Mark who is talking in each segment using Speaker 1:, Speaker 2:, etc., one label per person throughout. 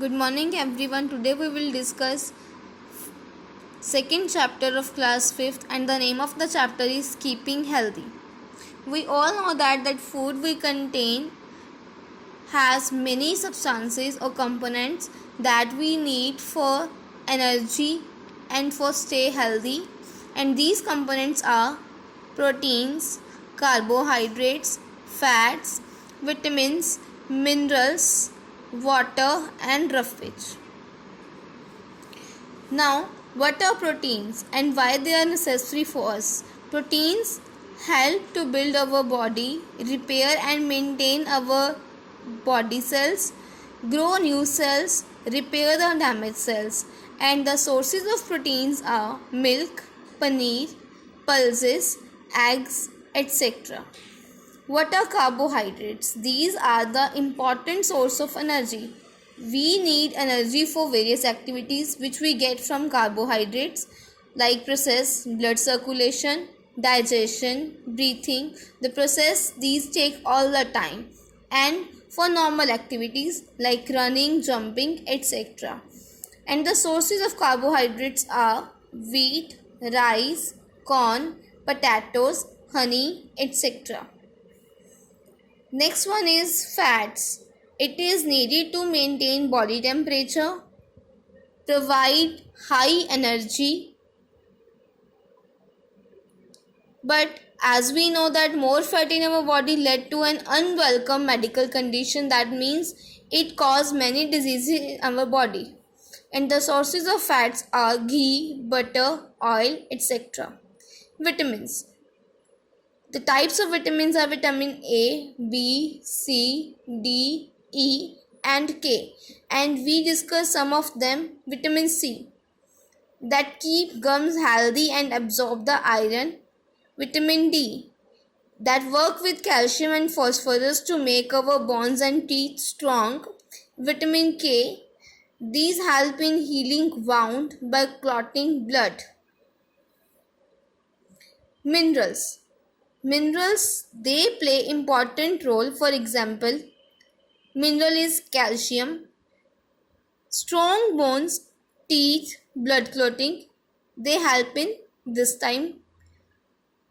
Speaker 1: Good morning everyone. Today we will discuss second chapter of class 5th and the name of the chapter is keeping healthy. We all know that food we contain has many substances or components that we need for energy and for stay healthy, and these components are proteins, carbohydrates, fats, vitamins, minerals, water and roughage. Now, what are proteins and why they are necessary for us? Proteins help to build our body, repair and maintain our body cells, grow new cells, repair the damaged cells. And the sources of proteins are milk, paneer, pulses, eggs, etc. What are carbohydrates? These are the important source of energy. We need energy for various activities which we get from carbohydrates like process, blood circulation, digestion, breathing. The process these take all the time, and for normal activities like running, jumping, etc. And the sources of carbohydrates are wheat, rice, corn, potatoes, honey, etc. Next one is fats. It is needed to maintain body temperature, provide high energy, but as we know that more fat in our body led to an unwelcome medical condition, that means it caused many diseases in our body. And the sources of fats are ghee, butter, oil, etc. Vitamins. The types of vitamins are vitamin A, B, C, D, E and K, and we discuss some of them. Vitamin C that keep gums healthy and absorb the iron. Vitamin D that work with calcium and phosphorus to make our bones and teeth strong. Vitamin K, these help in healing wound by clotting blood. Minerals. Minerals, they play important role. For example, mineral is calcium, strong bones, teeth, blood clotting, they help in this time.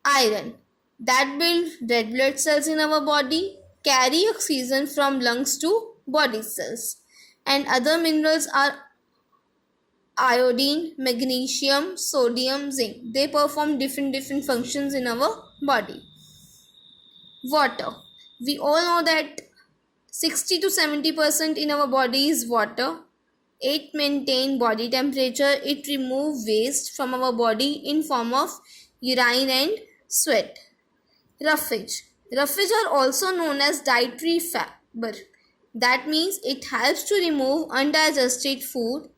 Speaker 1: Iron, that build red blood cells in our body, carry oxygen from lungs to body cells. And other minerals are iodine, magnesium, sodium, zinc. They perform different functions in our body. Water. We all know that 60 to 70% in our body is water. It maintains body temperature. It removes waste from our body in form of urine and sweat. Roughage. Roughage are also known as dietary fiber. That means it helps to remove undigested food.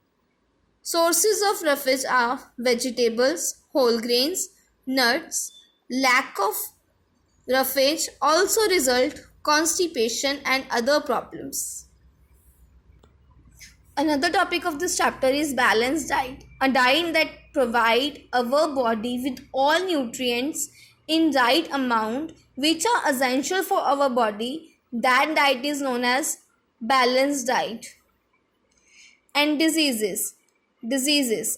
Speaker 1: Sources of roughage are vegetables, whole grains, nuts. Lack of roughage also result constipation and other problems. Another topic of this chapter is balanced diet, a diet that provides our body with all nutrients in right amount which are essential for our body. That diet is known as balanced diet. And deficiency diseases,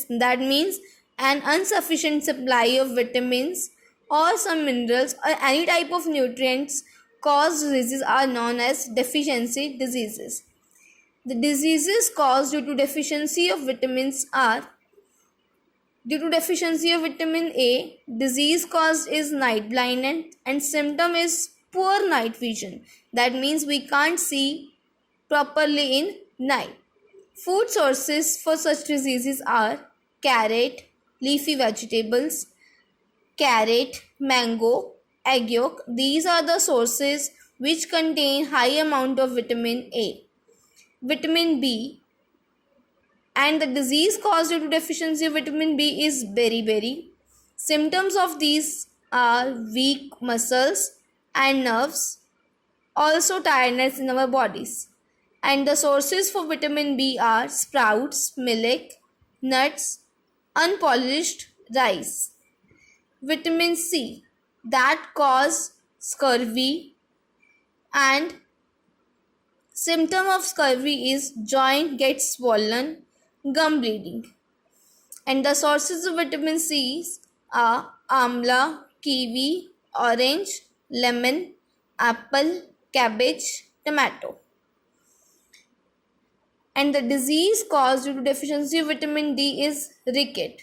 Speaker 1: that means an insufficient supply of vitamins or some minerals or any type of nutrients caused diseases are known as deficiency diseases. The diseases caused due to deficiency of vitamins are: due to deficiency of vitamin A, disease caused is night blindness and symptom is poor night vision. That means we can't see properly in night. Food sources for such diseases are carrot, leafy vegetables, carrot, mango, egg yolk. These are the sources which contain high amount of vitamin A. Vitamin B, and the disease caused due to deficiency of vitamin B is beriberi. Symptoms of these are weak muscles and nerves, also tiredness in our bodies. And the sources for vitamin B are sprouts, millet, nuts, unpolished rice. Vitamin C, that cause scurvy and Symptom of scurvy is joint gets swollen, gum bleeding. And the sources of vitamin C are amla, kiwi, orange, lemon, apple, cabbage, tomato. And the disease caused due to deficiency of vitamin D is ricket.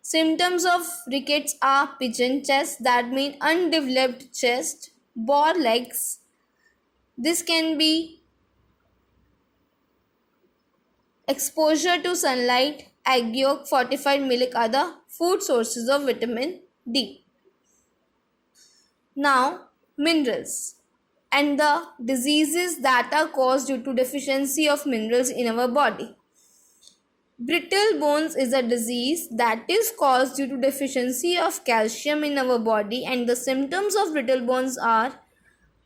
Speaker 1: Symptoms of rickets are pigeon chest, that means undeveloped chest, boar legs. This can be exposure to sunlight, egg yolk, fortified milk are the food sources of vitamin D. Now, minerals and the diseases that are caused due to deficiency of minerals in our body. Brittle bones is a disease that is caused due to deficiency of calcium in our body, and the symptoms of brittle bones are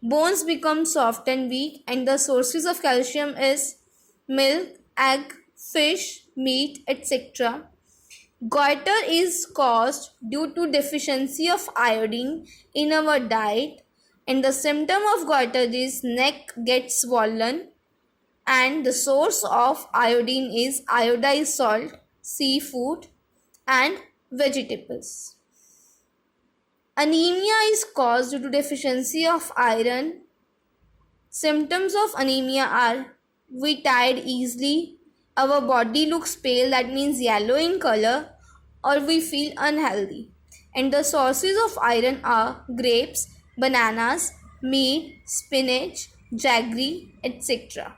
Speaker 1: bones become soft and weak, and the sources of calcium is milk, egg, fish, meat, etc. Goiter is caused due to deficiency of iodine in our diet, and the symptom of goiter is neck gets swollen, and the source of iodine is iodized salt, seafood, and vegetables. Anemia is caused due to deficiency of iron. Symptoms of anemia are we tired easily, our body looks pale, that means yellow in color, or we feel unhealthy. And the sources of iron are grapes, bananas, meat, spinach, jaggery, etc.